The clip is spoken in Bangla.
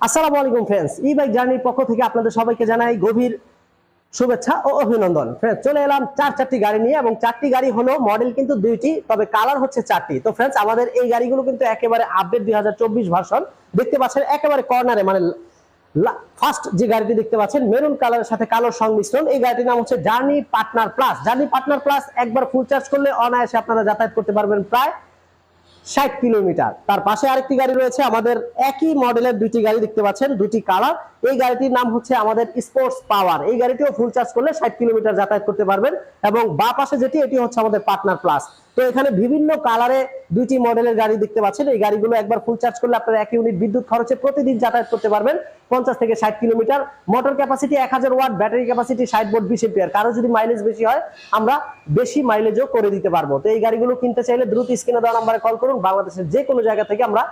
আসসালামু আলাইকুম ফ্রেন্ডস, ই বাইক জার্নির পক্ষ থেকে আপনাদের সবাইকে জানাই গভীর শুভেচ্ছা ও অভিনন্দন। ফ্রেন্ডস, চলে এলাম চারটি গাড়ি নিয়ে, এবং চারটি গাড়ি হলো মডেল কিন্তু দুইটি, তবে কালার হচ্ছে চারটি। তো ফ্রেন্ডস, আমাদের এই গাড়িগুলো কিন্তু একেবারে আপডেট 2024 ভার্সন। দেখতে পাচ্ছেন একেবারে কর্নারে, মানে ফার্স্ট যে গাড়িটি দেখতে পাচ্ছেন মেরুন কালারের সাথে কালোর সংমিশ্রণ, এই গাড়িটির নাম হচ্ছে journey partner plus. Journey partner plus একবার ফুল চার্জ করলে অনায়াসে আপনারা যাতায়াত করতে পারবেন প্রায় 60 কিলোমিটার। তার পাশে আরেকটি গাড়ি রয়েছে, আমাদের একই মডেলের দুইটি গাড়ি দেখতে পাচ্ছেন, দুটি কালার। এই গাড়িটির নাম হচ্ছে আমাদের স্পোর্টস পাওয়ার। এই গাড়িটিও ফুল চার্জ করলে 60 কিলোমিটার যাতায়াত করতে পারবেন। এবং বা পাশে যেটি, এটি হচ্ছে আমাদের পার্টনার প্লাস। তো এখানে বিভিন্ন কালারে দুইটি মডেলের গাড়ি দেখতে পাচ্ছেন। এই গাড়িগুলো একবার ফুল চার্জ করলে আপনারা 1 ইউনিট বিদ্যুৎ খরচে প্রতিদিন যাতায়াত করতে পারবেন 50 থেকে 60 kilometre. Motor capacity 1000 watt, battery capacity 60 volt 20 ampere. কারো যদি মাইলেজ বেশি হয় আমরা বেশি মাইলেজও করে দিতে পারবো। তো এই গাড়িগুলো কিনতে চাইলে দ্রুত স্ক্রিনে দেওয়া নম্বরে কল করুন। বাংলাদেশের যে কোনো জায়গা থেকে আমরা